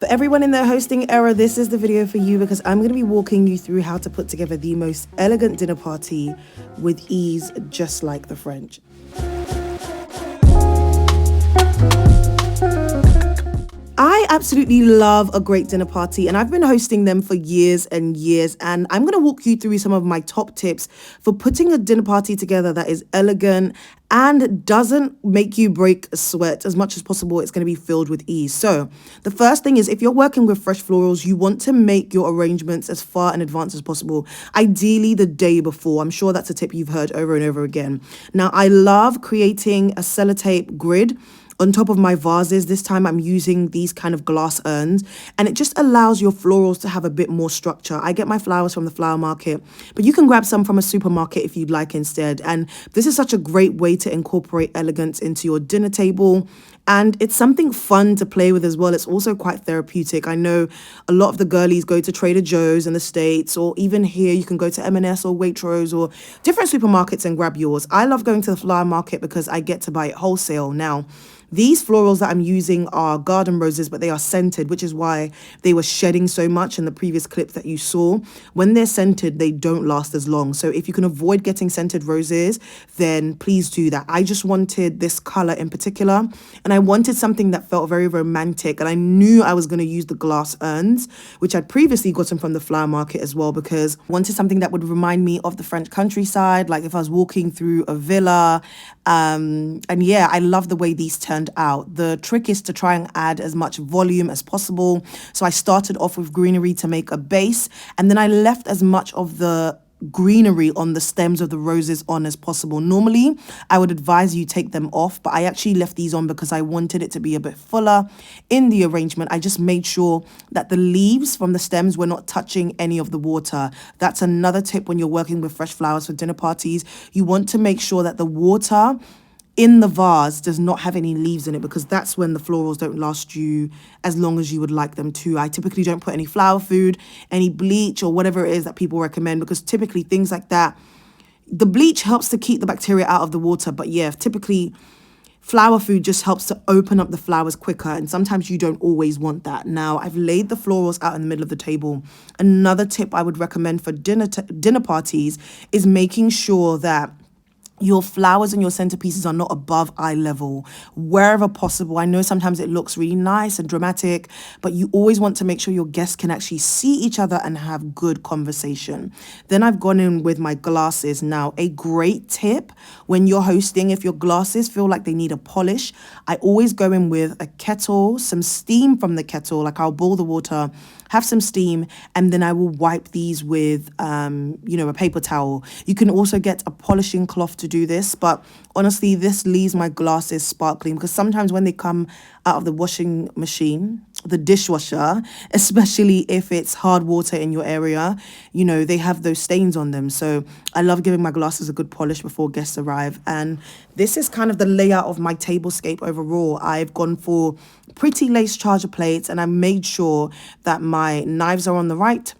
For everyone in their hosting era, this is the video for you because I'm going to be walking you through how to put together the most elegant dinner party with ease, just like the French. I absolutely love a great dinner party and I've been hosting them for years and years, and I'm going to walk you through some of my top tips for putting a dinner party together that is elegant and doesn't make you break a sweat. As much as possible, it's going to be filled with ease. So the first thing is, if you're working with fresh florals, you want to make your arrangements as far in advance as possible, ideally the day before. I'm sure that's a tip you've heard over and over again. Now, I love creating a sellotape grid on top of my vases. This time I'm using these kind of glass urns, and it just allows your florals to have a bit more structure. I get my flowers from the flower market, but you can grab some from a supermarket if you'd like instead. And this is such a great way to incorporate elegance into your dinner table. And it's something fun to play with as well. It's also quite therapeutic. I know a lot of the girlies go to Trader Joe's in the States, or even here you can go to M&S or Waitrose or different supermarkets and grab yours. I love going to the flower market because I get to buy it wholesale. Now, these florals that I'm using are garden roses, but they are scented, which is why they were shedding so much in the previous clip that you saw. When they're scented, they don't last as long. So if you can avoid getting scented roses, then please do that. I just wanted this color in particular, and I wanted something that felt very romantic. And I knew I was going to use the glass urns, which I'd previously gotten from the flower market as well, because I wanted something that would remind me of the French countryside, like if I was walking through a villa. And yeah, I love the way these turned out. The trick is to try and add as much volume as possible. So I started off with greenery to make a base, and then I left as much of the greenery on the stems of the roses on as possible. Normally, I would advise you take them off, but I actually left these on because I wanted it to be a bit fuller in the arrangement. I just made sure that the leaves from the stems were not touching any of the water. That's another tip when you're working with fresh flowers for dinner parties. You want to make sure that the water in the vase does not have any leaves in it, because that's when the florals don't last you as long as you would like them to. I typically don't put any flower food, any bleach, or whatever it is that people recommend, because typically things like that, the bleach helps to keep the bacteria out of the water, but yeah, typically flower food just helps to open up the flowers quicker, and sometimes you don't always want that. Now, I've laid the florals out in the middle of the table. Another tip I would recommend for dinner parties is making sure that your flowers and your centerpieces are not above eye level wherever possible. I know sometimes it looks really nice and dramatic, but you always want to make sure your guests can actually see each other and have good conversation. Then I've gone in with my glasses. Now, a great tip when you're hosting, if your glasses feel like they need a polish, I always go in with a kettle, some steam from the kettle, like I'll boil the water, have some steam, and then I will wipe these with, a paper towel. You can also get a polishing cloth to do this, but honestly, this leaves my glasses sparkling, because sometimes when they come out of the washing machine, the dishwasher, especially if it's hard water in your area, they have those stains on them. So I love giving my glasses a good polish before guests arrive. And this is kind of the layout of my tablescape overall. I've gone for pretty lace charger plates, and I made sure that my knives are on the right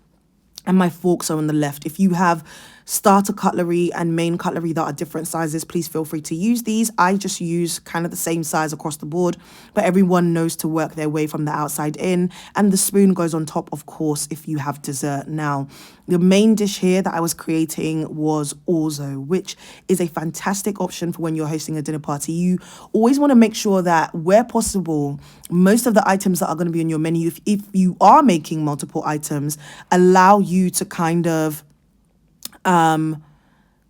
and my forks are on the left. If you have starter cutlery and main cutlery that are different sizes, please feel free to use these. I just use kind of the same size across the board, but everyone knows to work their way from the outside in. And the spoon goes on top, of course, if you have dessert. Now, the main dish here that I was creating was orzo, which is a fantastic option for when you're hosting a dinner party. You always want to make sure that where possible, most of the items that are going to be on your menu, if you are making multiple items, allow you to kind of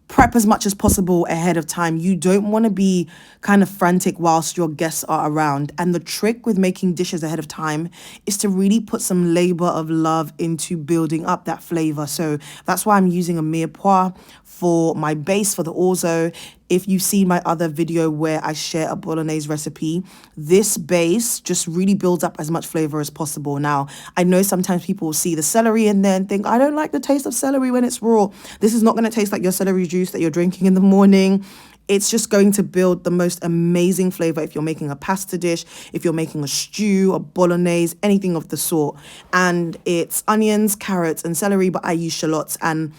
prep as much as possible ahead of time. You don't want to be kind of frantic whilst your guests are around. And the trick with making dishes ahead of time is to really put some labor of love into building up that flavor. So that's why I'm using a mirepoix for my base for the orzo. If you've seen my other video where I share a bolognese recipe, this base just really builds up as much flavor as possible. Now, I know sometimes people will see the celery in there and think, I don't like the taste of celery when it's raw. This is not going to taste like your celery juice that you're drinking in the morning. It's just going to build the most amazing flavor if you're making a pasta dish, if you're making a stew, a bolognese, anything of the sort. And it's onions, carrots, and celery, but I use shallots. And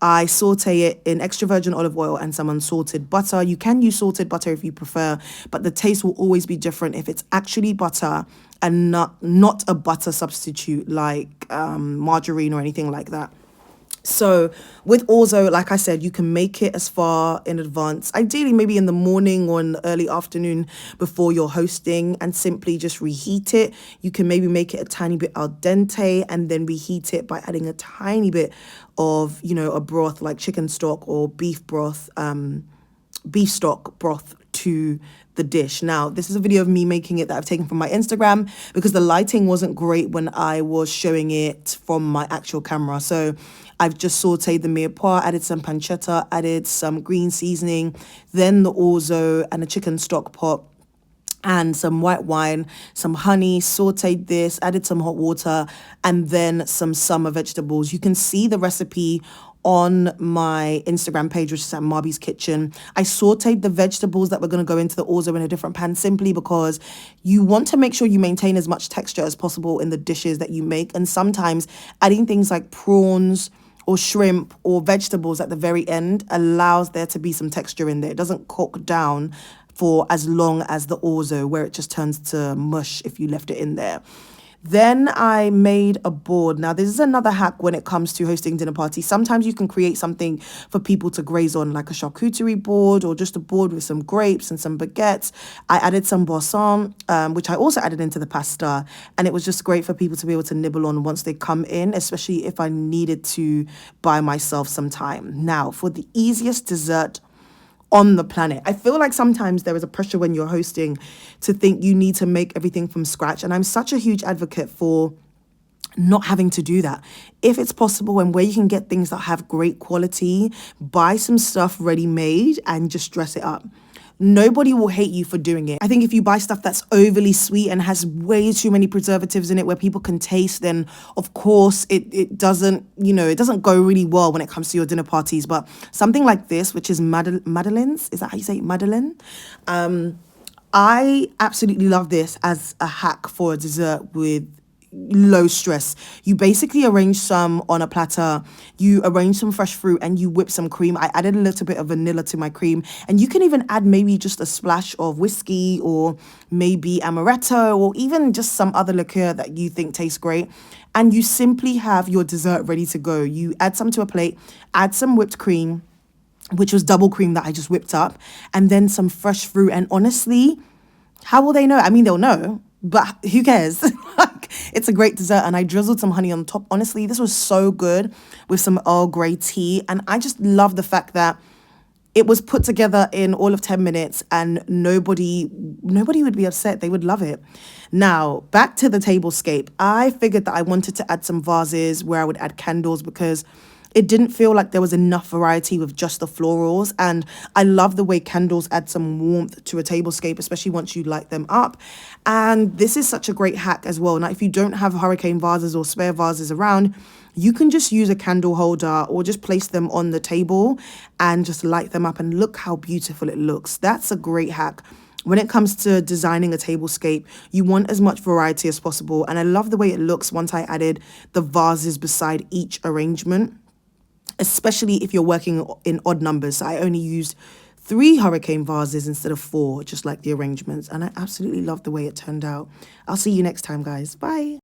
I saute it in extra virgin olive oil and some unsalted butter. You can use salted butter if you prefer, but the taste will always be different if it's actually butter and not a butter substitute like margarine or anything like that. So with orzo, like I said, you can make it as far in advance, ideally maybe in the morning or in the early afternoon before you're hosting, and simply just reheat it. You can maybe make it a tiny bit al dente and then reheat it by adding a tiny bit of, a broth like chicken stock or beef stock broth to the dish. Now, this is a video of me making it that I've taken from my Instagram because the lighting wasn't great when I was showing it from my actual camera. So I've just sauteed the mirepoix, added some pancetta, added some green seasoning, then the orzo and a chicken stock pot and some white wine, some honey, sauteed this, added some hot water, and then some summer vegetables. You can see the recipe on my Instagram page, which is at Marbie's Kitchen. I sauteed the vegetables that were going to go into the orzo in a different pan simply because you want to make sure you maintain as much texture as possible in the dishes that you make. And sometimes adding things like prawns or shrimp or vegetables at the very end allows there to be some texture in there. It doesn't cook down for as long as the orzo, where it just turns to mush if you left it in there. Then I made a board. Now, this is another hack when it comes to hosting dinner parties. Sometimes you can create something for people to graze on, like a charcuterie board or just a board with some grapes and some baguettes. I added some boisson, which I also added into the pasta. And it was just great for people to be able to nibble on once they come in, especially if I needed to buy myself some time. Now, for the easiest dessert on the planet. I feel like sometimes there is a pressure when you're hosting to think you need to make everything from scratch. And I'm such a huge advocate for not having to do that. If it's possible and where you can get things that have great quality, buy some stuff ready made and just dress it up. Nobody will hate you for doing it. I think if you buy stuff that's overly sweet and has way too many preservatives in it where people can taste, then of course it doesn't, it doesn't go really well when it comes to your dinner parties. But something like this, which is Madeleine's, is that how you say it? Madeleine? I absolutely love this as a hack for a dessert with low stress. You basically arrange some on a platter, you arrange some fresh fruit, and you whip some cream. I added a little bit of vanilla to my cream, and you can even add maybe just a splash of whiskey or maybe amaretto or even just some other liqueur that you think tastes great. And you simply have your dessert ready to go. You add some to a plate, add some whipped cream, which was double cream that I just whipped up, and then some fresh fruit. And honestly, how will they know? I mean, they'll know, but who cares? It's a great dessert. And I drizzled some honey on top. Honestly, this was so good with some Earl Grey tea. And I just love the fact that it was put together in all of 10 minutes and nobody would be upset. They would love it. Now, back to the tablescape. I figured that I wanted to add some vases where I would add candles because it didn't feel like there was enough variety with just the florals. And I love the way candles add some warmth to a tablescape, especially once you light them up. And this is such a great hack as well. Now, if you don't have hurricane vases or spare vases around, you can just use a candle holder or just place them on the table and just light them up. And look how beautiful it looks. That's a great hack. When it comes to designing a tablescape, you want as much variety as possible. And I love the way it looks once I added the vases beside each arrangement, especially if you're working in odd numbers. I only used 3 hurricane vases instead of 4, just like the arrangements. And I absolutely love the way it turned out. I'll see you next time, guys. Bye.